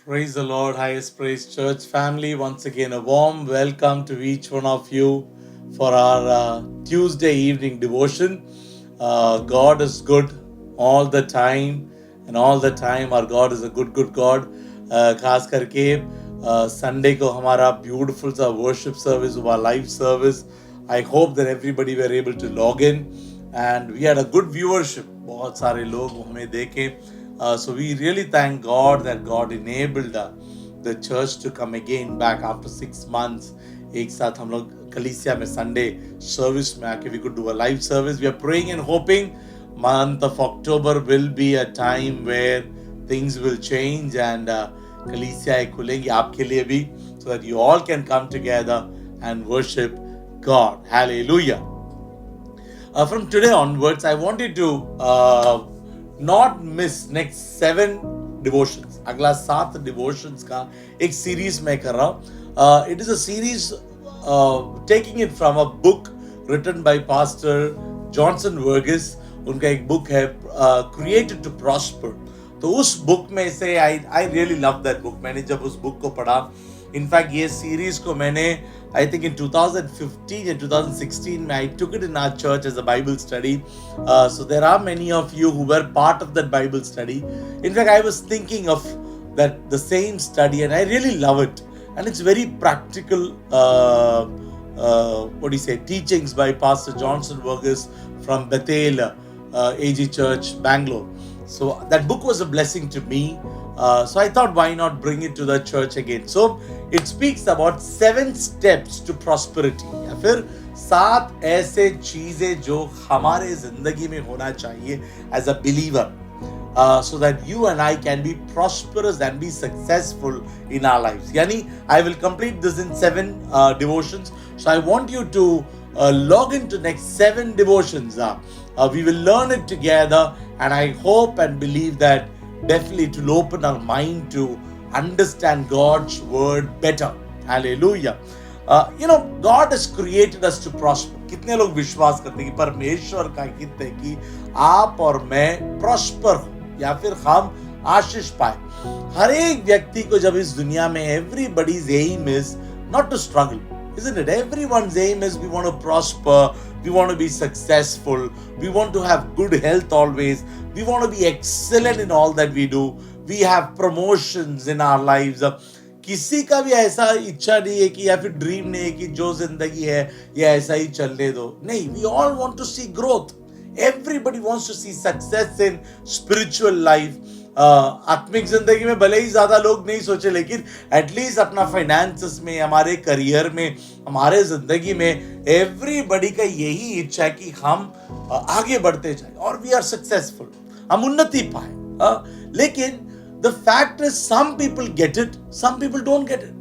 Praise the Lord, highest praise, church family. Once again, a warm welcome to each one of you for our Tuesday evening devotion. God is good all the time, and all the time our God is a good God. खास करके Sunday को हमारा beautiful सा worship service हुआ, live service. I hope that everybody were able to log in, and we had a good viewership. बहुत सारे लोग हमें देखे. So we really thank God that God enabled the church to come again back after 6 months. एक साथ हम लोग कलीसिया में Sunday service में आके we could do a live service. We are praying and hoping month of October will be a time where things will change and कलीसिया खुलेंगी आपके लिए भी, so that you all can come together and worship God. Hallelujah. From today onwards, I wanted to not miss next 7 devotions. अगला 7 devotions का एक series मैं कर रहा हूँ. It is a series taking it from a book written by Pastor Johnson Verghese. उनका एक book है Created to Prosper. तो उस book में से I really love that book. मैंने जब उस book को पढ़ा, इनफैक्ट ये सीरीज को मैंने आई थिंक इन 2015 या 2016 में आई took it in our church as a Bible study. So there are many of you who were part of that Bible study. In fact, I was thinking of the same study, and I really love it. And it's very practical, teachings by Pastor Johnson Verghese from Bethel AG Church, Bangalore. So that book was a blessing to me. So I thought, why not bring it to the church again? So it speaks about 7 steps to prosperity, या फिर 7 ऐसे चीजें जो हमारे जिंदगी में होना चाहिए as a believer, so that you and I can be prosperous and be successful in our lives. Yani, I will complete this in 7 devotions. So I want you to log into next 7 devotions. We will learn it together, and I hope and believe that definitely it will open our mind to understand God's word better. Hallelujah. God has created us to prosper. कितने लोग विश्वास करते हैं कि परमेश्वर का हित है कि आप और मैं प्रॉस्पर हो या फिर हम आशीष पाए. हर एक व्यक्ति को जब इस दुनिया में everybody's aim is not to struggle, isn't it? Everyone's aim is we want to prosper, we want to be successful, we want to have good health always, we want to be excellent in all that we do, we have promotions in our lives. किसी का भी ऐसा इच्छा नहीं है कि या फिर ड्रीम नहीं है कि जो जिंदगी है ये ऐसा ही चलने दो. नहीं, we all want to see growth. Everybody wants to see success in spiritual life. आत्मिक जिंदगी में भले ही ज्यादा लोग नहीं सोचे, लेकिन एटलीस्ट अपना फाइनेंसेस में, हमारे करियर में, हमारे जिंदगी में एवरीबडी का यही इच्छा है कि हम आगे बढ़ते जाए और वी आर सक्सेसफुल, हम उन्नति पाए. लेकिन the fact is some people get it, some people don't get it.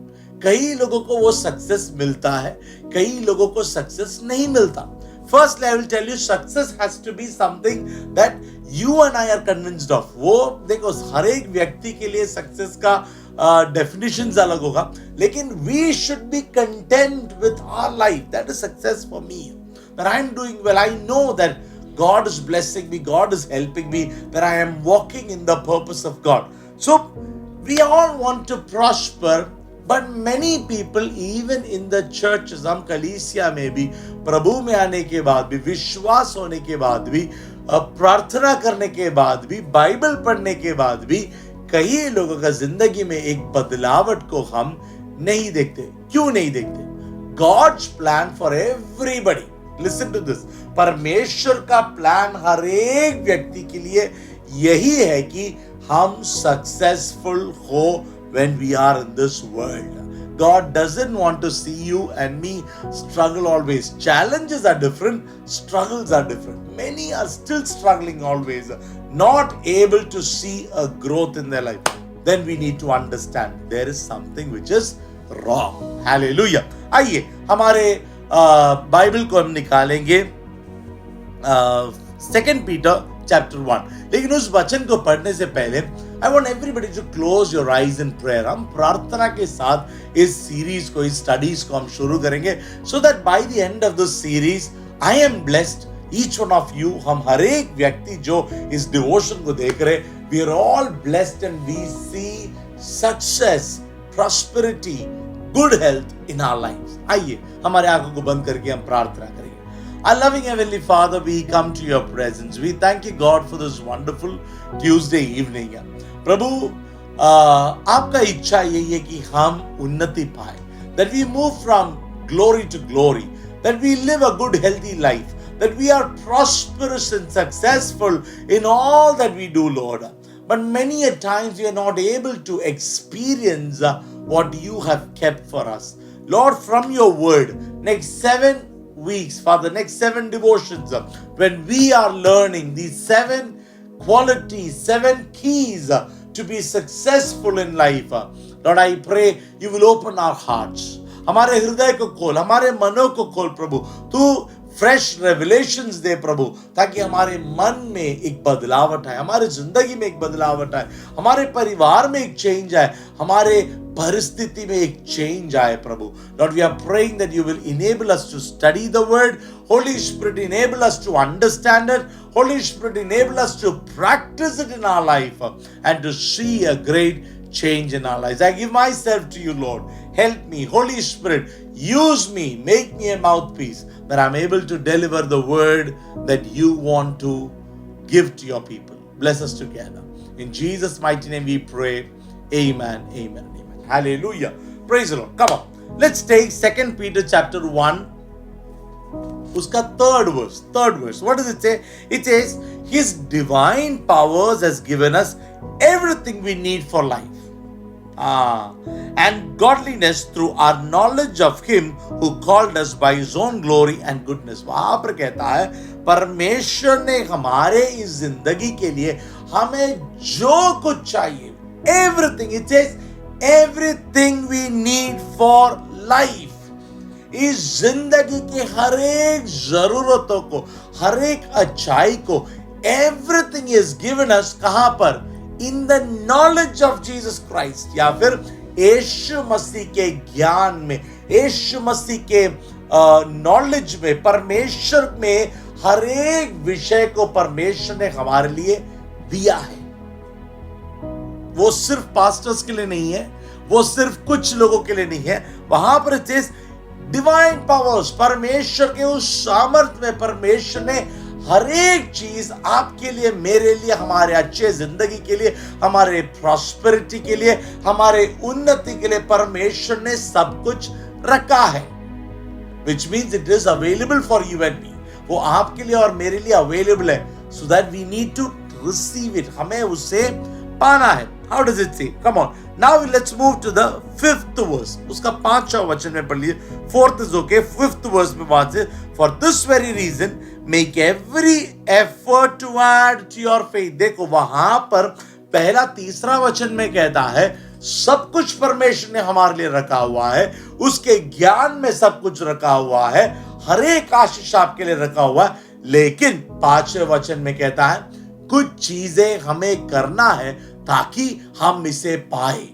कई लोगों को वो सक्सेस मिलता है, कई लोगों को सक्सेस नहीं मिलता. Firstly, I will tell you, success has to be something that you and I are convinced of. वो देखो, हर एक व्यक्ति के लिए सक्सेस का definitions अलग होगा, लेकिन we should be content with our life. That is success for me. That I am doing well. I know that God is blessing me, God is helping me, that I am walking in the purpose of God. So we all want to prosper. But many people, even in the churches, हम कलीसिया में भी, प्रभु में आने के बाद भी, विश्वास होने के बाद भी, प्रार्थना करने के बाद भी, बाइबल पढ़ने के बाद भी, कई लोगों का जिंदगी में एक बदलावट को हम नहीं देखते. क्यों नहीं देखते? God's plan for everybody. Listen to this. परमेश्वर का प्लान हर एक व्यक्ति के लिए यही है कि हम सक्सेसफुल हो. When we are in this world, God doesn't want to see you and me struggle always. Challenges are different, struggles are different. Many are still struggling always, not able to see a growth in their life. Then we need to understand there is something which is wrong. Hallelujah. आइए हमारे Bible को हम निकालेंगे 2 Peter chapter 1. लेकिन उस वचन को पढ़ने से पहले I want everybody to close your eyes in prayer. हम प्रार्थना के साथ इस सीरीज को, इस स्टडीज को हम शुरू करेंगे, so that by the end of this series I am blessed. Each one of you, हम हर एक व्यक्ति जो इस डिवोशन को देख रहे, we are all blessed and we see success, prosperity, good health in our lives. आइए हमारे आंखों को बंद करके हम प्रार्थना करेंगे. Our loving Heavenly Father, we come to your presence. We thank you, God, for this wonderful Tuesday evening. प्रभु, आपका इच्छा यही है कि हम उन्नति पाए, that we move from glory to glory, that we live a good healthy life, that we are prosperous and successful in all that we do, Lord. But many a times we are not able to experience what you have kept for us. Lord, from your word, next 7 weeks, Father, next 7 devotions, when we are learning these 7 qualities, 7 keys to be successful in life, Lord, I pray you will open our hearts. हमारे हृदय को खोल, हमारे मनों को खोल प्रभु. तू fresh revelations दे प्रभु, ताकि हमारे मन में एक बदलावट आए, हमारे जिंदगी में एक बदलावट आए, हमारे परिवार में एक चेंज आए, हमारे परिस्थिति में एक चेंज आए प्रभु. Lord, we are praying that you will enable us to study the word. Holy Spirit, enable us to understand it. Holy Spirit, enable us to practice it in our life and to see a great change in our lives. I give myself to you, Lord. Help me. Holy Spirit, use me. Make me a mouthpiece that I'm able to deliver the word that you want to give to your people. Bless us together. In Jesus' mighty name we pray. Amen, amen, amen. Hallelujah. Praise the Lord. Come on. Let's take 2 Peter chapter 1. Uska third verse. What does it say? It says, His divine powers has given us everything we need for life. And godliness through our knowledge of Him who called us by His own glory and goodness. वहां पर कहता है परमेश्वर ने हमारे इस जिंदगी के लिए हमें जो कुछ चाहिए, everything, it says everything we need for life. इस जिंदगी के हर एक जरूरतों को, हर एक अच्छाई को, everything is given us. कहां पर? In the knowledge of Jesus Christ, या फिर यीशु मसीह के ज्ञान में, यीशु मसीह के नॉलेज में, परमेश्वर में हर एक विषय को परमेश्वर ने हमारे लिए दिया है. वो सिर्फ पास्टर्स के लिए नहीं है, वो सिर्फ कुछ लोगों के लिए नहीं है. वहां पर डिवाइन पावर्स, परमेश्वर के उस सामर्थ्य में परमेश्वर ने हर एक चीज आपके लिए, मेरे लिए, हमारे अच्छे जिंदगी के लिए, हमारे प्रॉस्पेरिटी के लिए, हमारे उन्नति के लिए परमेश्वर ने सब कुछ रखा है. Which means it is available for you and me. वो आपके लिए और मेरे लिए अवेलेबल है. So that we need to receive it. हमें उसे पाना है. How does it say? Come on. Now let's move to the 5th verse. उसका 5वां वचन में पढ़ लीजिए. 4th is okay. 5th verse में बात है. For this very reason, make every effort to add to your faith. देखो वहां पर पहला तीसरा वचन में कहता है सब कुछ परमेश्वर ने हमारे लिए रखा हुआ है, उसके ज्ञान में सब कुछ रखा हुआ है, हर एक आशीष आपके लिए रखा हुआ है. लेकिन 5वें वचन में कहता है कुछ चीजें हमें करना है ताकि हम इसे पाए.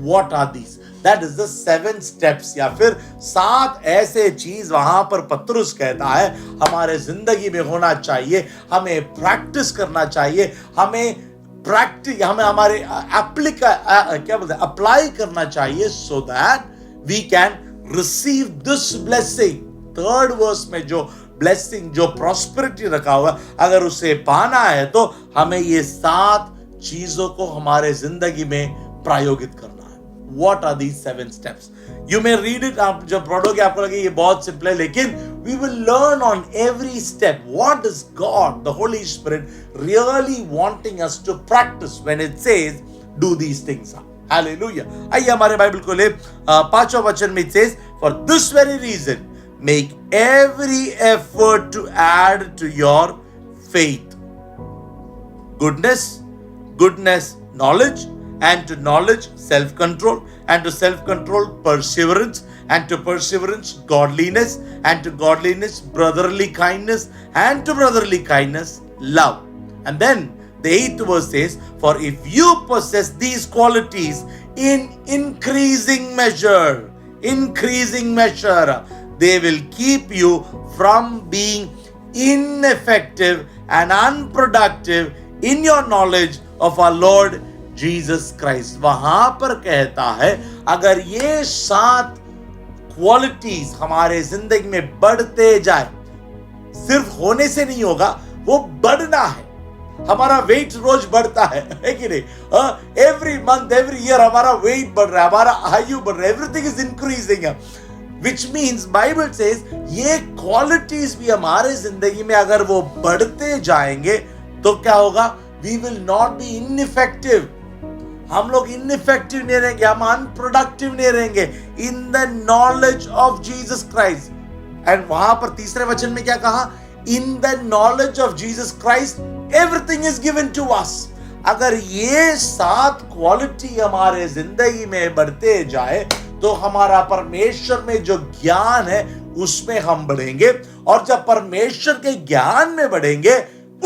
What are these? That is the 7 steps, या फिर 7 ऐसे चीज वहां पर पत्रुस कहता है हमारे जिंदगी में होना चाहिए, हमें प्रैक्टिस करना चाहिए, हमें हमारे अप्लाई करना चाहिए, so that we can receive this blessing. 3rd verse में जो ब्लेसिंग, जो प्रॉस्पेरिटी रखा हुआ, अगर उसे पाना है तो हमें ये 7 चीजों को हमारे जिंदगी में प्रायोगित करना है. What are these 7 steps? You may read it. आप जब पढ़ोगे आपको लगे ये बहुत सिंपल है, लेकिन we will learn on every step what is God, the Holy Spirit, really wanting us to practice when it says do these things. Hallelujah. आइए हमारे बाइबल को ले 5वां वचन में it says, for this very reason make every effort to add to your faith goodness, knowledge, and to knowledge self-control, and to self-control perseverance, and to perseverance godliness, and to godliness brotherly kindness, and to brotherly kindness love. And then the 8th verse says, for if you possess these qualities in increasing measure, they will keep you from being ineffective and unproductive in your knowledge of our Lord Jesus Christ. वहां पर कहता है अगर ये 7 qualities हमारे जिंदगी में बढ़ते जाए, सिर्फ होने से नहीं होगा, वो बढ़ना है। हमारा वेट रोज बढ़ता है कि नहीं? एवरी मंथ एवरी ईयर हमारा वेट बढ़ रहा है, हमारा आयु बढ़ रहा है, everything is increasing, which means Bible says ये क्वालिटीज भी हमारे जिंदगी में अगर वो बढ़ते जाएंगे तो क्या होगा? We will not be ineffective. हम लोग इनइफेक्टिव नहीं रहेंगे, हम अनप्रोडक्टिव नहीं रहेंगे in the knowledge of Jesus Christ. And वहां पर तीसरे वचन में क्या कहा? In the knowledge of Jesus Christ everything is given to us. अगर ये 7 क्वालिटी हमारे जिंदगी में बढ़ते जाए तो हमारा परमेश्वर में जो ज्ञान है उसमें हम बढ़ेंगे, और जब परमेश्वर के ज्ञान में बढ़ेंगे,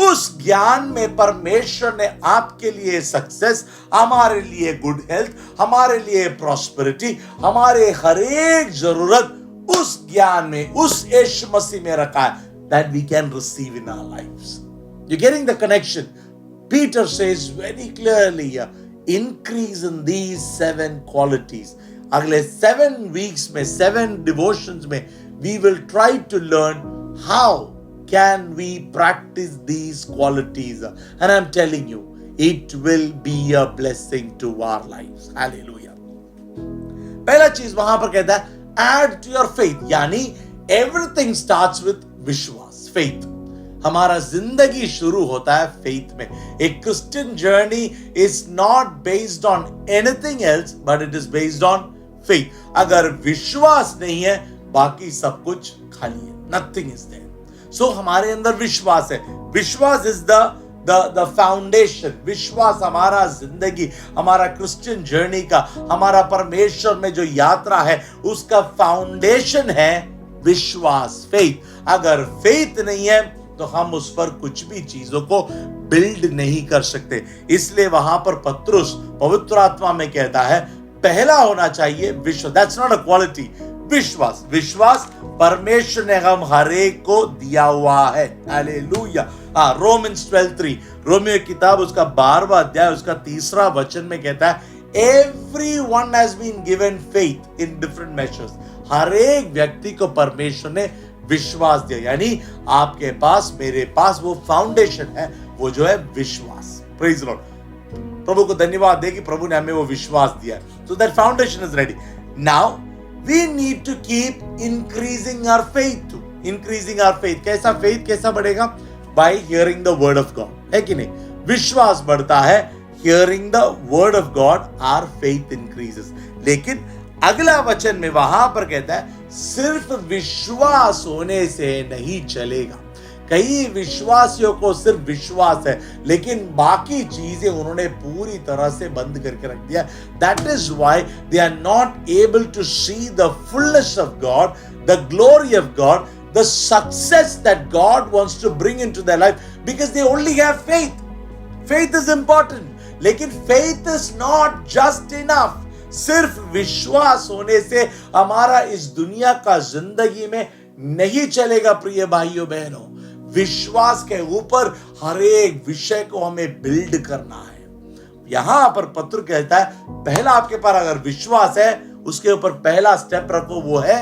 उस ज्ञान में परमेश्वर ने आपके लिए सक्सेस, हमारे लिए गुड हेल्थ, हमारे लिए प्रॉस्पेरिटी, हमारे हर एक जरूरत उस ज्ञान में, उस यीशु मसीह में रखा है, that we can receive in our lives. You're getting the connection? Peter says very clearly, increase in these 7 qualities. अगले 7 weeks में, 7 devotions में, we will try to learn how can we practice these qualities. And I'm telling you, it will be a blessing to our lives. Hallelujah. पहला चीज वहां पर कहता है add to your faith, यानी everything starts with विश्वास, faith. हमारा जिंदगी शुरू होता है फेथ में. एक Christian journey is not based on anything else but it is based on faith. अगर विश्वास नहीं है बाकी सब कुछ खाली है, नथिंग इज देयर. सो हमारे अंदर विश्वास है. विश्वास इज द फाउंडेशन. विश्वास हमारा जिंदगी, हमारा क्रिश्चियन जर्नी का, हमारा परमेश्वर में जो यात्रा है उसका फाउंडेशन है विश्वास, फेथ. अगर फेथ नहीं है तो हम उस पर कुछ भी चीजों को बिल्ड नहीं कर सकते. इसलिए वहां पर पत्रुस पवित्र आत्मा में कहता है पहला होना चाहिए विश्वास. That's not a quality. विश्वास. विश्वास परमेश्वर ने हम हर एक को दिया हुआ है. हालेलुया. रोमन्स 12:3, रोमियो की किताब उसका 12वां अध्याय उसका 3रा वचन में कहता है everyone has been given faith in different measures. हर एक व्यक्ति को परमेश्वर ने विश्वास दिया. यानी आपके पास, मेरे पास वो फाउंडेशन है, वो जो है विश्वास. Praise Lord. प्रभु को धन्यवाद दे कि प्रभु ने हमें वो विश्वास दिया है. So that foundation is ready. Now we need to keep increasing our faith. Increasing our faith. कैसा फेथ कैसा बढ़ेगा? By hearing the word of God. है कि नहीं? विश्वास बढ़ता है hearing the word of God, our faith increases. लेकिन अगला वचन में वहां पर कहता है सिर्फ विश्वास होने से नहीं चलेगा. कई विश्वासियों को सिर्फ विश्वास है लेकिन बाकी चीजें उन्होंने पूरी तरह से बंद करके रख दिया. That is why they are not able to see the fullness of God, the glory of God, the success that God wants to bring into their life, because they only have faith. Faith is important, लेकिन faith is not just enough. सिर्फ विश्वास होने से हमारा इस दुनिया का जिंदगी में नहीं चलेगा. प्रिय भाइयों बहनों, विश्वास के ऊपर हर एक विषय को हमें बिल्ड करना है. यहां पर पत्र कहता है पहला आपके पास अगर विश्वास है उसके ऊपर पहला स्टेप रखो, वो है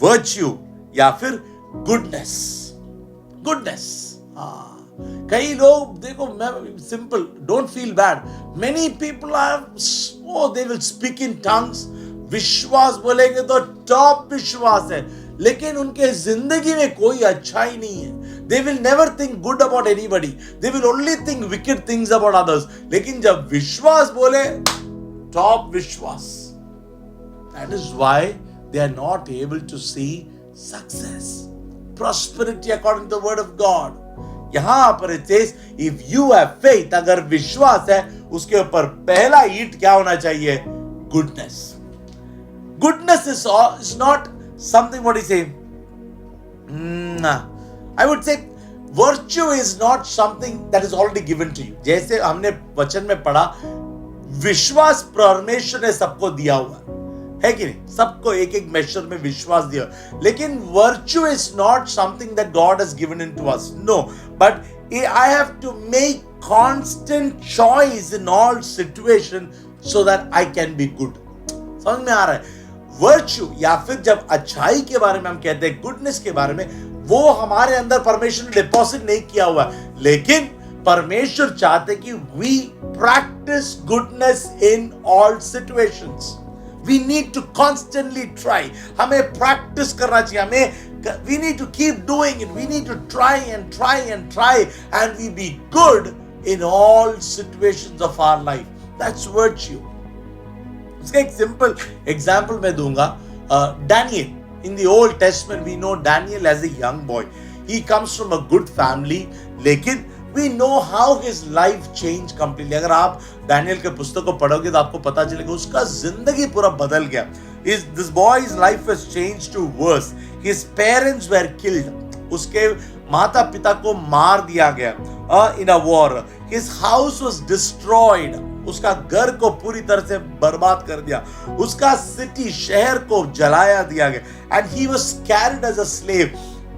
वर्च्यू या फिर गुडनेस. गुडनेस. कई लोग देखो, मैं simple, don't feel bad. Many people are they will speak in tongues. विश्वास बोलेंगे तो टॉप विश्वास है, लेकिन उनके जिंदगी में कोई अच्छाई नहीं है. They will never think good about anybody. They will only think wicked things about others. लेकिन जब विश्वास बोले, टॉप विश्वास. That is why they are not able to see success, prosperity according to the word of God. यहां पर it says, if you have faith, अगर विश्वास है उसके ऊपर पहला ईंट क्या होना चाहिए? Goodness. Goodness is not something what he say. I would say virtue is not something that is already given to you. जैसे हमने वचन में पढ़ा, विश्वास परमेश्वर ने सबको दिया हुआ है कि नहीं? सबको एक एक मेजर में विश्वास दिया. लेकिन virtue is not something that God has given into us. No, but I have to make constant choice in all situation so that I can be good. समझ में आ रहा है? वर्च्यू या फिर जब अच्छाई के बारे में हम कहते हैं, गुडनेस के बारे में, वो हमारे अंदर परमेश्वर ने डिपॉजिट नहीं किया हुआ है, लेकिन परमेश्वर चाहते कि we practice goodness in all situations. We need to constantly try. हमें प्रैक्टिस करना चाहिए. हमें we need to keep doing it. We need to try and try and try, and we be good in all situations of our life. That's virtue. उसका एक simple example मैं दूंगा. Daniel, in the Old Testament we know Daniel as a young boy. He comes from a good family, लेकिन we know how his life changed completely. अगर आप Daniel के पुस्तक को पढ़ोगे तो आपको पता चलेगा उसका जिंदगी पूरा बदल गया. This boy's life was changed to worse. His parents were killed. उसके माता पिता को मार दिया गया in a war. His house was destroyed. उसका घर को पूरी तरह से बर्बाद कर दिया. उसका सिटी शहर को जलाया दिया गया. And he was carried as a slave.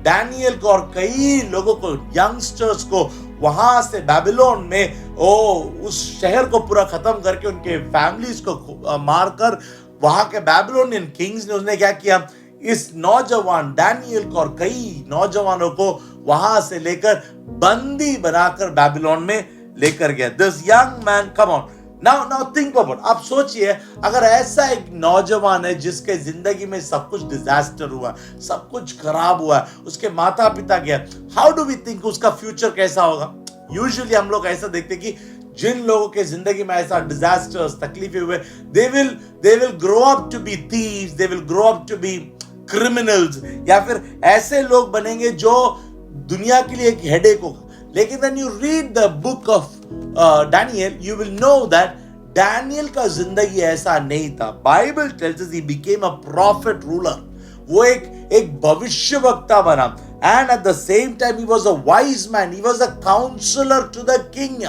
Daniel को और कई लोगों को, यंगस्टर्स को वहां से बेबीलोन में उस शहर को पूरा खत्म करके उनके फैमिलीज को मारकर वहां के बेबीलोनियन किंग्स ने उसने क्या किया, इस नौजवान डैनियल को और कई नौजवानों को वहां से लेकर बंदी बनाकर बेबीलोन में लेकर गया. This young man, come on now think about. आप सोचिए अगर ऐसा एक नौजवान है जिसके जिंदगी में सब कुछ डिजास्टर हुआ, सब कुछ खराब हुआ, उसके माता पिता गया, हाउ डू वी थिंक उसका फ्यूचर कैसा होगा? यूजुअली हम लोग ऐसा देखते कि जिन लोगों के जिंदगी में ऐसा डिजास्टर्स, तकलीफें हुए, they will grow up to be thieves, they will grow up to be criminals, या फिर ऐसे लोग बनेंगे जो दुनिया के लिए एक हेडेक होगा. लेकिन when you read the book of Daniel, you will know that Daniel का जिंदगी ऐसा नहीं था. Bible tells us he became a prophet ruler. वो एक भविष्यवक्ता बना. And at the same time he was a wise man. He was a counselor to the king.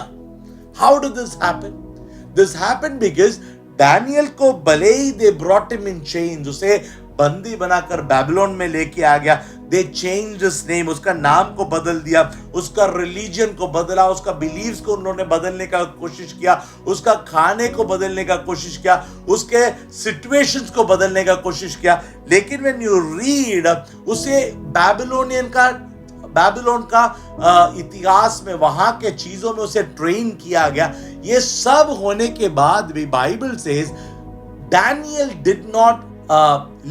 How did this happen? This happened because Daniel को भले ही they brought him in chains, उसे बंदी बनाकर Babylon में लेके आ गया. They changed his name, उसका नाम को बदल दिया, उसका रिलीजन को बदला, उसका बिलीव्स को उन्होंने बदलने का कोशिश किया, उसका खाने को बदलने का कोशिश किया, उसके सिचुएशंस को बदलने का कोशिश किया. लेकिन when you read, उसे बेबीलोन का इतिहास में, वहां के चीजों में उसे ट्रेन किया गया. ये सब होने के बाद भी Bible says Daniel did not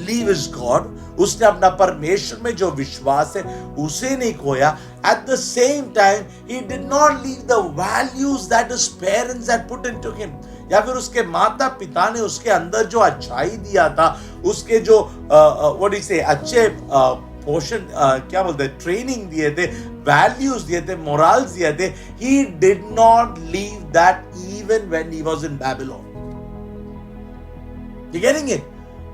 leave his God. उसने अपना परमेश्वर में जो विश्वास है उसे नहीं खोया. At the same time he did not leave the values that his parents had put into him. या फिर उसके माता पिता ने उसके अंदर जो अच्छाई दिया था, उसके जो what do you say, अच्छे पोषण, क्या बोलते हैं, ट्रेनिंग दिए थे, वैल्यूज दिए थे, मोरल्स दिए थे, he did not leave that even when he was in Babylon. You getting it?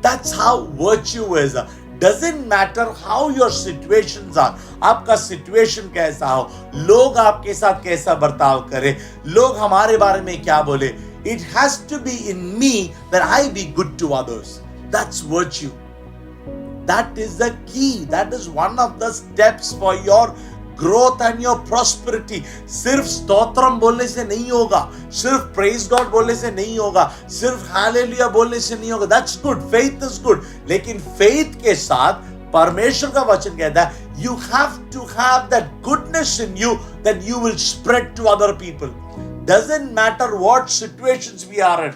That's how virtue is. Doesn't matter how your situations are. आपका सिचुएशन कैसा हो, लोग आपके साथ कैसा बर्ताव करें, लोग हमारे बारे में क्या बोले, it has to be in me that I be good to others. That's virtue. That is the key. That is one of the steps for your growth and your prosperity. सिर्फ स्तोत्रम बोलने से नहीं होगा, सिर्फ praise God बोलने से नहीं होगा, सिर्फ hallelujah बोलने से नहीं होगा. That's good. Faith is good. लेकिन faith के साथ परमेश्वर का वचन कहता है you have to have that goodness in you that you will spread to other people. Doesn't matter what situations we are in.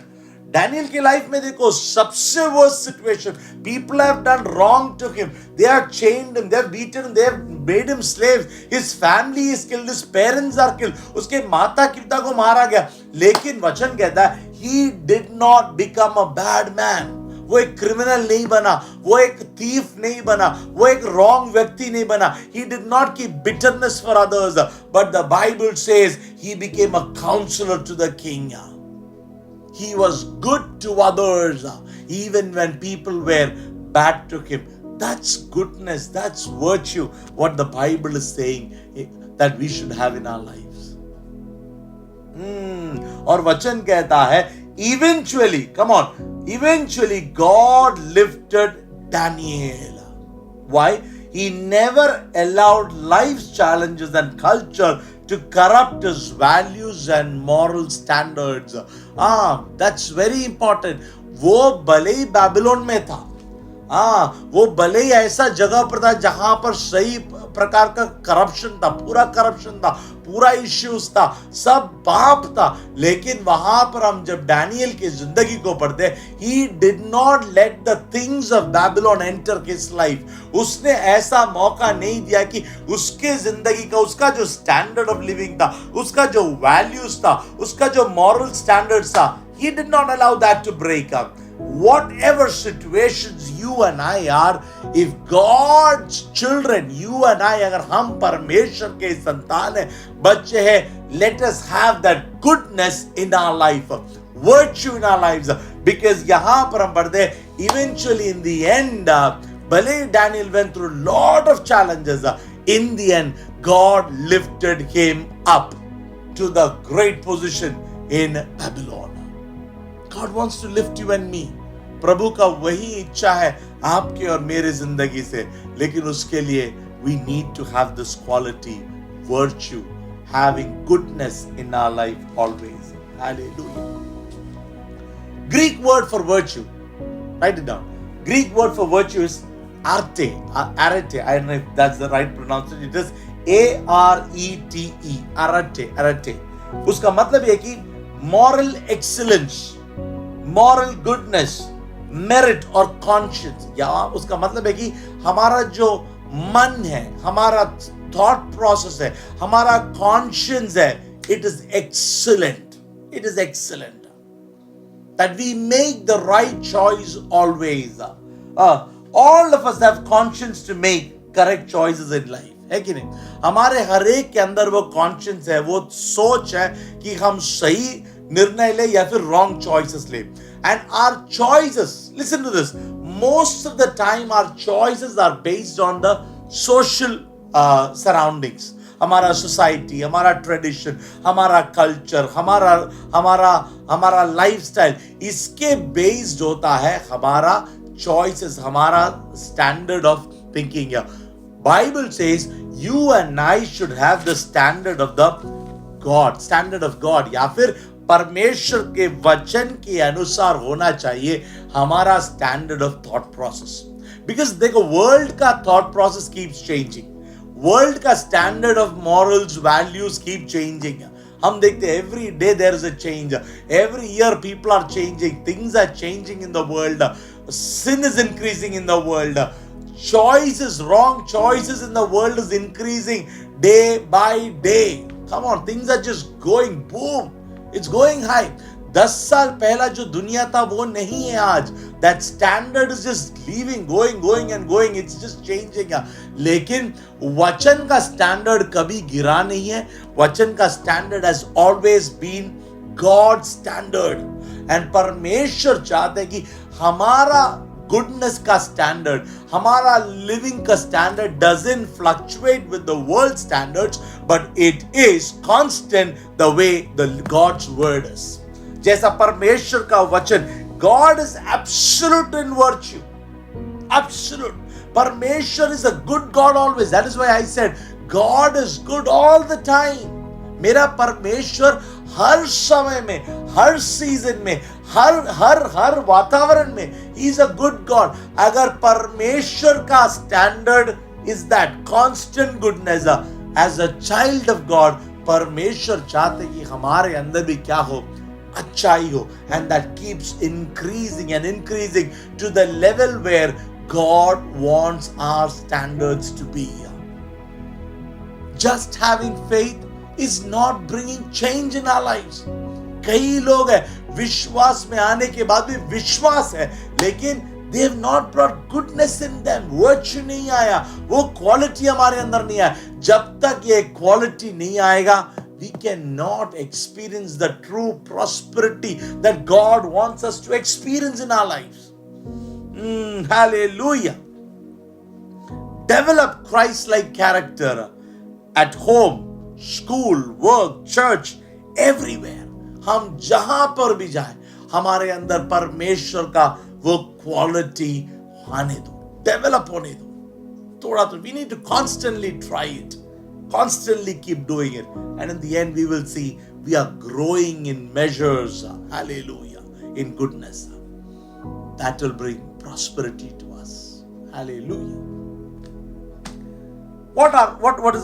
Daniel की लाइफ में देखो, सबसे worst situation, people have done wrong to him, they have chained him, they have beaten him, they have made him slave, his family is killed, his parents are killed, उसके माता पिता को मारा गया. लेकिन वचन कहता है he did not become a bad man. वो एक क्रिमिनल नहीं बना, वो एक थीफ नहीं बना, वो एक रॉन्ग व्यक्ति नहीं बना. He did not keep bitterness for others, but the Bible says he became a counselor to the king. He was good to others, even when people were bad to him. That's goodness, that's virtue, what the Bible is saying that we should have in our lives. और वचन कहता है, eventually, come on, eventually God lifted Daniel. Why? He never allowed life's challenges and culture to corrupt his values and moral standards. That's very important. वो भले ही Babylon में था, वो भले ही ऐसा जगह पर था जहां पर सही प्रकार का करप्शन था, पूरा करप्शन था, पूरा इश्यूज था, सब पाप था, लेकिन वहां पर हम जब डैनियल की जिंदगी को पढ़ते, he did not let the things of Babylon enter his life. उसने ऐसा मौका नहीं दिया कि उसके जिंदगी का, उसका जो स्टैंडर्ड ऑफ लिविंग था, उसका जो वैल्यूज था, उसका जो मॉरल स्टैंडर्ड था, he did not allow that to break up. Whatever situations you and I are, if God's children, you and I, अगर हम परमेश्वर के संतान हैं, बच्चे हैं, let us have that goodness in our life, virtue in our lives, because यहाँ पर हम पढ़ते हैं, eventually in the end, भले Daniel went through a lot of challenges, in the end, God lifted him up to the great position in Babylon. God wants to lift you and me. प्रभु का वही इच्छा है आपके और मेरे जिंदगी से, लेकिन उसके लिए we need to have this quality, virtue, having goodness in our life always. Hallelujah. Greek word for virtue, write it down. Greek word for virtue is arete. Arete. I don't know if that's the right pronunciation. It is A-R-E-T-E. Arete. उसका मतलब ये कि moral excellence, moral goodness, merit और conscience. या उसका मतलब है कि हमारा जो मन है, हमारा thought process है, हमारा conscience है, it is excellent. It is excellent. That we make the right choice always. All of us have conscience to make correct choices in life. है कि नहीं? हमारे हर एक के अंदर वो conscience है, वो सोच है कि हम सही निर्णय ले या फिर wrong choices ले. And our choices, listen to this, most of the time our choices are based on the social surroundings. हमारा society, हमारा tradition, हमारा culture, हमारा lifestyle, इसके based होता है हमारा choices, हमारा standard of thinking. Bible says you and I should have the standard of God, या फिर परमेश्वर के वचन के अनुसार होना चाहिए हमारा standard of thought process. Because देखो, वर्ल्ड का thought process keeps changing, world का standard of morals, values keep changing. हम देखते हैं every day there is a change, every year people are changing, things are changing in the world, sin is increasing in the world, choices, wrong choices in the world is increasing day by day. Come on, things are just going boom, it's going high. 10 साल पहला जो दुनिया था वो नहीं है आज. That standard is just leaving, going and going. It's just changing. लेकिन वचन का स्टैंडर्ड कभी गिरा नहीं है. वचन का standard has always been God's standard. And परमेश्वर चाहते हैं कि हमारा गुडनेस का स्टैंडर्ड, हमारा लिविंग का standard doesn't fluctuate with the world standards, but it is constant the way the God's word is. जैसा परमेश्वर का वचन, God is absolute in virtue, absolute. परमेश्वर is a good God always. That is why I said God is good all the time. मेरा परमेश्वर हर समय में, हर season में, हर वातावरण में, he is a good God. अगर परमेश्वर का standard is that constant goodness, as a child of God, परमेश्वर चाहते कि हमारे अंदर भी क्या हो, अच्छाई हो, and that keeps increasing and increasing to the level where God wants our standards to be. Just having faith is not bringing change in our lives. कई लोग हैं विश्वास में आने के बाद भी विश्वास है, लेकिन they have not brought goodness in them. virtue नहीं आया, वो क्वालिटी हमारे अंदर नहीं आया. जब तक ये क्वालिटी नहीं आएगा, we cannot experience the true prosperity that God wants us to experience in our lives. Hallelujah. Develop Christ-like character at home, school, work, church, everywhere. हम जहां पर भी जाए, हमारे अंदर परमेश्वर का वो क्वालिटी आने दो, डेवलप होने दो. थोड़ा तो we need to constantly try it. Constantly keep doing it. And in the end, we will see we are growing in measures. Hallelujah. In goodness. That will bring prosperity to us. Hallelujah. What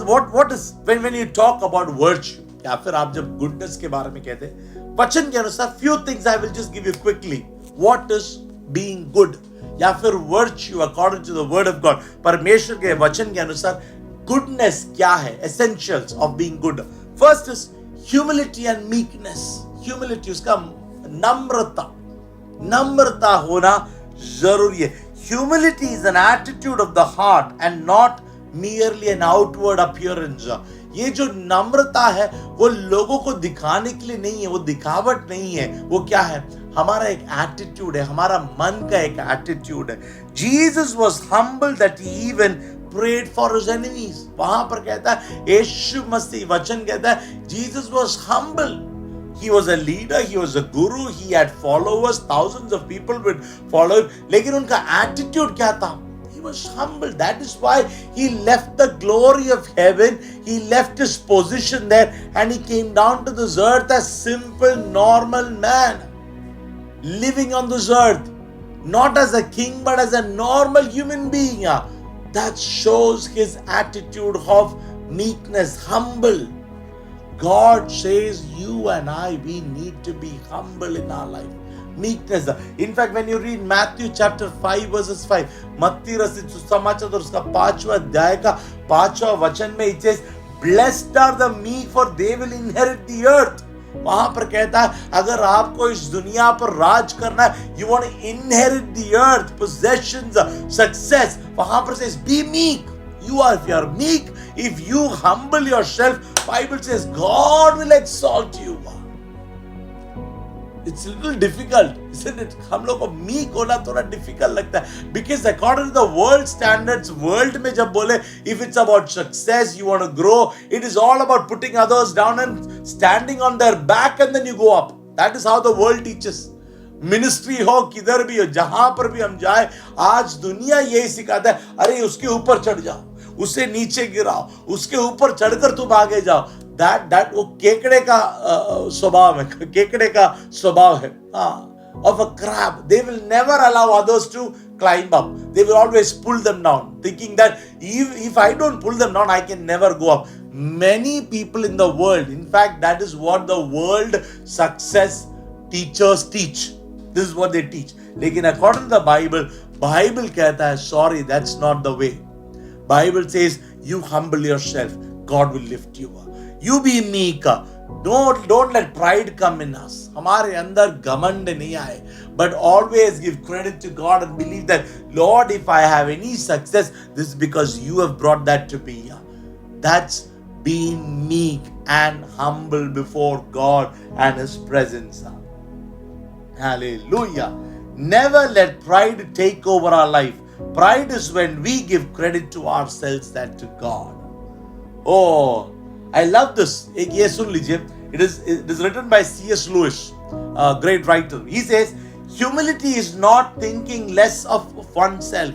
is when you talk about virtue, या फिर आप जब goodness के बारे में कहते हैं, वचन के अनुसार few things I will just give you quickly. What is being good? या फिर virtue according to the word of God. परमेश्वर के वचन के अनुसार goodness क्या है? Essentials of being good. First is humility and meekness. Humility, उसका नम्रता होना जरूरी है. Humility is an attitude of the heart and not merely an outward appearance. ये जो नम्रता है वो लोगों को दिखाने के लिए नहीं है, वो दिखावट नहीं है, वो क्या है? हमारा एक एटीट्यूड है, हमारा मन का एक एटीट्यूड है. Jesus was humble that he even prayed for his enemies. वहां पर कहता है यीशु मसीह, वचन कहता है Jesus was humble. He was a leader, he was a guru, he had followers, thousands of people would follow him. लेकिन उनका एटीट्यूड क्या था? He was humble. That is why he left the glory of heaven, he left his position there, and he came down to this earth as simple, normal man, living on this earth, not as a king, but as a normal human being. That shows his attitude of meekness, humble. God says you and I, we need to be humble in our life. Meekness. In fact, when you read Matthew chapter 5 verses 5, मत्ती रचित सुसमाचार और उसका 5वां अध्याय का 5वां वचन में it says, blessed are the meek for they will inherit the earth. वहां पर कहता है अगर आपको इस दुनिया पर राज करना है, you want to inherit the earth, possessions, success. वहां पर says be meek. If you are meek, if you humble yourself, Bible says God will exalt you. It's a little difficult, isn't it? हम लोग को meek होना थोड़ा difficult लगता है, because according to the world standards, world में जब बोले if it's about success, you want to grow, it is all about putting others down and standing on their back and then you go up. That is how the world teaches. Ministry हो किधर भी हो, जहां पर भी हम जाए, आज दुनिया यही सिखाता है, अरे उसके ऊपर चढ़ जाओ, उसे नीचे गिराओ, उसके ऊपर चढ़कर तुम आगे जाओ. दैट वो केकड़े का स्वभाव है, केकड़े का स्वभाव है. Of a crab, they will never allow others to climb up. They will always pull them down, thinking that if I don't pull them down, I can never go up. Many people in the world, in fact, that is what the world success teachers teach. This is what they teach. लेकिन according to the Bible कहता है, sorry, that's not the way. Bible says, you humble yourself, God will lift you up. You be meek. Don't let pride come in us. हमारे अंदर घमंड नहीं आए. But always give credit to God and believe that, Lord, if I have any success, this is because you have brought that to me. That's being meek and humble before God and His presence. Hallelujah. Never let pride take over our life. Pride is when we give credit to ourselves than to God. Oh, I love this. ये सुन लीजिए. It is written by C.S. Lewis, a great writer. He says, humility is not thinking less of oneself.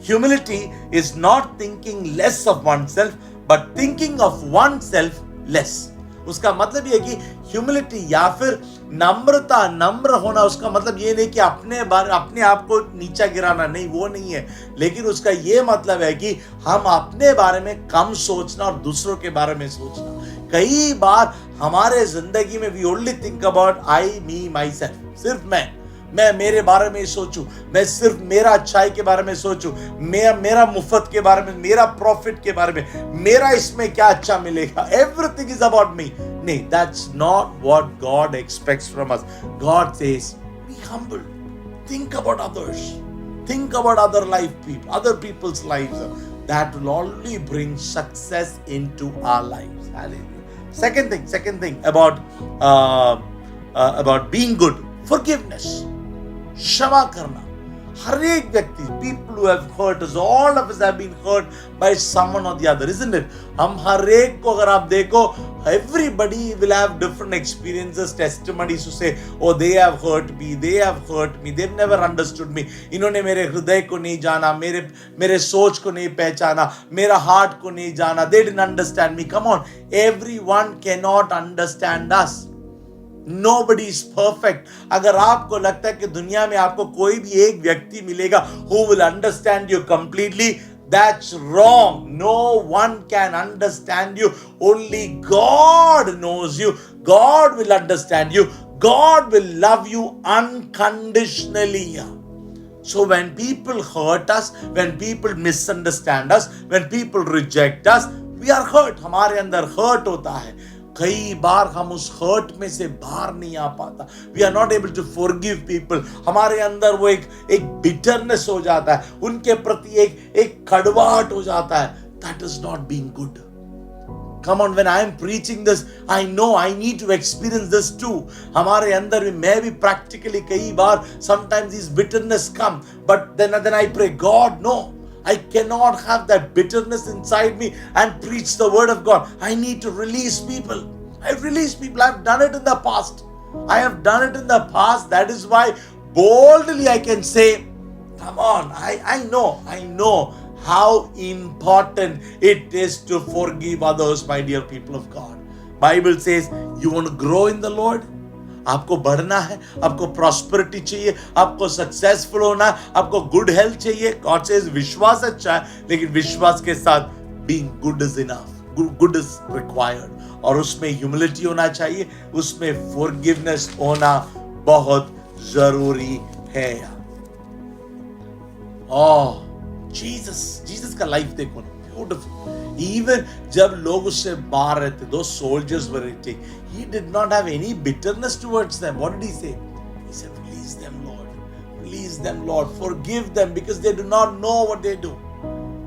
Humility is not thinking less of oneself, but thinking of oneself less. उसका मतलब ये कि humility या फिर नम्र होना, उसका मतलब ये नहीं कि अपने आप को नीचा गिराना, नहीं, वो नहीं है. लेकिन उसका ये मतलब है कि हम अपने बारे में कम सोचना और दूसरों के बारे में सोचना. कई बार हमारे जिंदगी में we only think about I, me, myself. सिर्फ मैं मेरे बारे में सोचूं, मैं सिर्फ मेरा अच्छाई के बारे में सोचूं, मेरा मुफ्त के बारे में, मेरा प्रॉफिट के बारे में, मेरा इसमें क्या अच्छा मिलेगा. Everything is about me. नहीं, that's not what God expects from us. God says be humble, think about others, think about other people's lives. That will only bring success into our lives. Hallelujah. Second thing about being good, forgiveness. क्षमा करना. हर एक व्यक्ति, people who have hurt us, all of us have been hurt by someone or the other, isn't it? हम हर एक को अगर आप देखो, everybody will have different experiences, testimonies to say, oh, they have hurt me, they've never understood me. इन्होंने मेरे हृदय को नहीं जाना, मेरे सोच को नहीं पहचाना, मेरा heart को नहीं जाना. They didn't understand me. Come on, everyone cannot understand us. Nobody is perfect. अगर आपको लगता है कि दुनिया में आपको कोई भी एक व्यक्ति मिलेगा who will understand you completely, that's wrong. No one can understand you. Only God knows you. God will understand you. God will love you unconditionally. So when people hurt us, when people misunderstand us, when people reject us, we are hurt. हमारे अंदर hurt होता है. कई बार हम उस hurt में से बाहर नहीं आ पाता. We are not able to forgive people. हमारे अंदर वो एक बिटरनेस हो जाता है, उनके प्रति एक कड़वाहट हो जाता है. That is not being good. Come on, when I am preaching this, I know I need to experience this too. हमारे अंदर भी, मैं भी practically कई बार sometimes these bitterness come, but then I pray, God, no. I cannot have that bitterness inside me and preach the word of God. I need to release people. I've released people. I've done it in the past. That is why boldly I can say, come on, I know how important it is to forgive others, my dear people of God. Bible says, you want to grow in the Lord? आपको बढ़ना है, आपको prosperity चाहिए, आपको successful होना है, आपको good health चाहिए. गॉड सेज विश्वास अच्छा है, लेकिन विश्वास के साथ being good is enough. Good is required. और उसमें ह्यूमिलिटी होना चाहिए, उसमें फॉरगिवनेस होना बहुत जरूरी है. ओह जीसस का लाइफ देखो ना, ब्यूटीफुल. Even जब लोग उससे बाहर रहते, those soldiers were eating, he did not have any bitterness towards them. What did he say? He said, release them, Lord. Release them, Lord. Forgive them because they do not know what they do.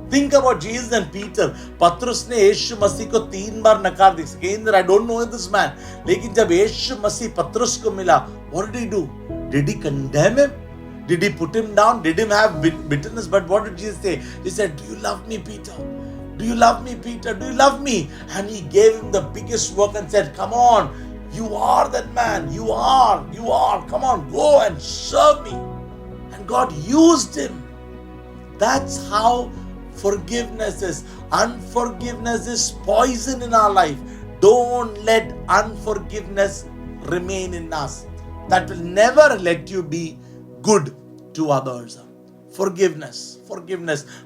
Think about Jesus and Peter. पतरस ने यीशु मसीह को 3 बार नकार दिया. I don't know this man. लेकिन जब यीशु मसीह पतरस को मिला, what did he do? Did he condemn him? Did he put him down? Did him have bitterness? But what did Jesus say? He said, do you love me, Peter? Do you love me, Peter? Do you love me? And he gave him the biggest work and said, come on, you are that man. You are. Come on, go and serve me. And God used him. That's how forgiveness is. Unforgiveness is poison in our life. Don't let unforgiveness remain in us. That will never let you be good to others. Forgiveness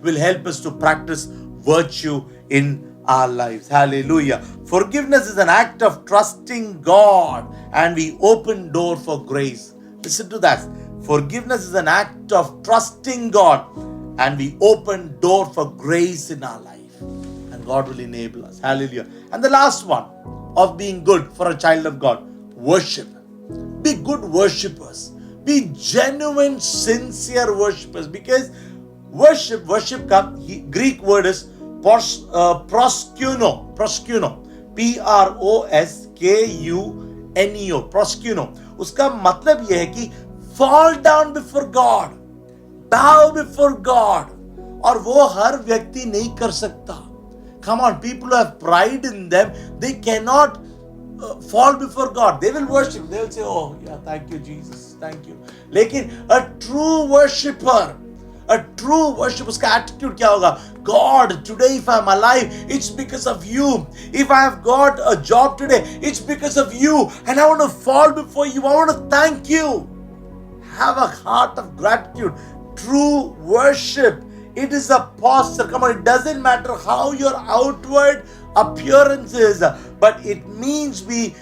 will help us to practice virtue in our lives. Hallelujah. Forgiveness is an act of trusting God and we open door for grace. Listen to that. Forgiveness is an act of trusting God and we open door for grace in our life. And God will enable us. Hallelujah. And the last one of being good for a child of God, worship. Be good worshippers. Be genuine, sincere worshippers. Because worship का Greek word is proskuno. Proskuno. Proskuno. उसका मतलब यह है कि fall down before God, bow before God. और वो हर व्यक्ति नहीं कर सकता. Come on, people who have pride in them, they cannot fall before God. They will worship. They will say, oh yeah, thank you Jesus, thank you. लेकिन a true worshipper, उसका attitude क्या होगा? God, today if I'm alive, it's because of you. If I have got a job today, it's because of you. And I want to fall before you. I want to thank you. Have a heart of gratitude. True worship. It is a posture. Come on, it doesn't matter how your outward appearance is, but it means we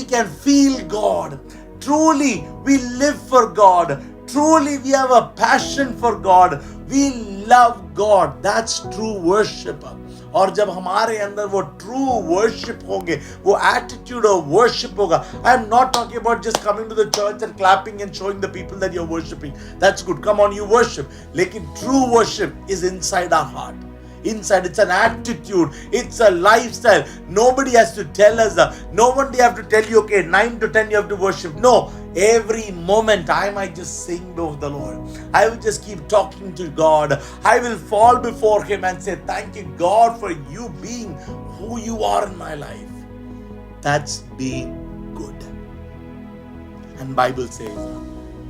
can feel God. Truly, we live for God. Truly, we have a passion for God. We love God. That's true worship. और जब हमारे अंदर वो true worship होंगे, वो attitude of worship होगा. I am not talking about just coming to the church and clapping and showing the people that you're worshiping. That's good. Come on, you worship. लेकिन true worship is inside our heart. Inside, it's an attitude, it's a lifestyle. Nobody has to tell us, no one have to tell you, okay, 9 to 10 you have to worship. No, Every moment I might just sing before the Lord. I will just keep talking to God. I will fall before Him and say, thank you, God, for you being who you are in my life. That's being good. And Bible says,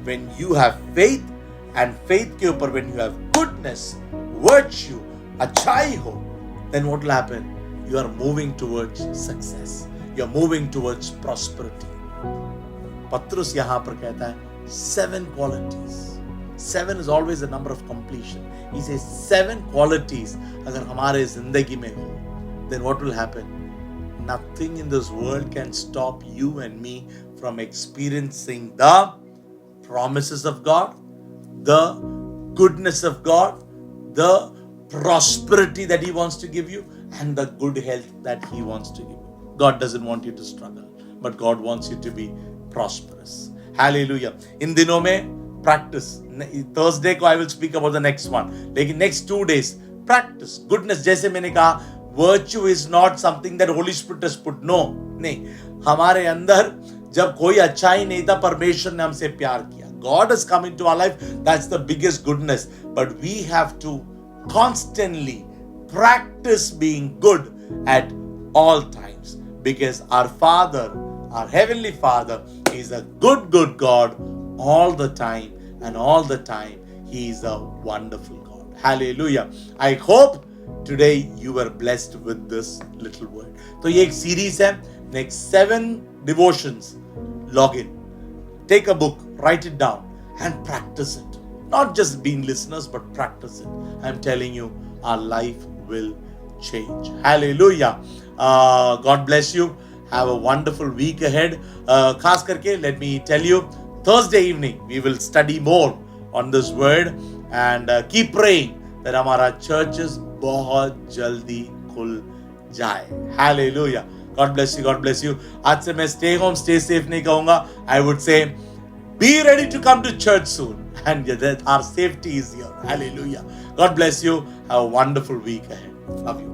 when you have faith, and faith के ऊपर when you have goodness, virtue, अच्छाई हो, then what will happen? You are moving towards success. You are moving towards prosperity. पत्रुस यहाँ पर कहता है 7 qualities. 7 is always a number of completion. He says 7 qualities अगर हमारे जिंदगी में हो, then what will happen? Nothing in this world can stop you and me from experiencing the promises of God, the goodness of God, the prosperity that He wants to give you, and the good health that He wants to give you. God doesn't want you to struggle, but God wants you to be prosperous. Hallelujah. In दिनों में practice. Thursday को I will speak about the next one. लेकिन next 2 days practice goodness. जैसे मैंने कहा, virtue is not something that Holy Spirit has put. No, नहीं. हमारे अंदर जब कोई अच्छाई नहीं था, परमेश्वर ने हमसे प्यार किया. God has come into our life. That's the biggest goodness. But we have to constantly practice being good at all times, because our Father, our Heavenly Father, is a good God all the time, and all the time He is a wonderful God. Hallelujah. I hope today you were blessed with this little word. तो ये एक series है. Next 7 devotions. Log in. Take a book, write it down, and practice it. Not just being listeners, but practice it. I'm telling you, our life will change. Hallelujah. God bless you. Have a wonderful week ahead. खास करके, let me tell you, Thursday evening, we will study more on this word, and keep praying that हमारा churches बहुत जल्दी खुल जाए. Hallelujah. God bless you. God bless you. आज से मैं stay home, stay safe नहीं कहूँगा. I would say, be ready to come to church soon. And that our safety is here. Hallelujah. God bless you. Have a wonderful week ahead. Love you.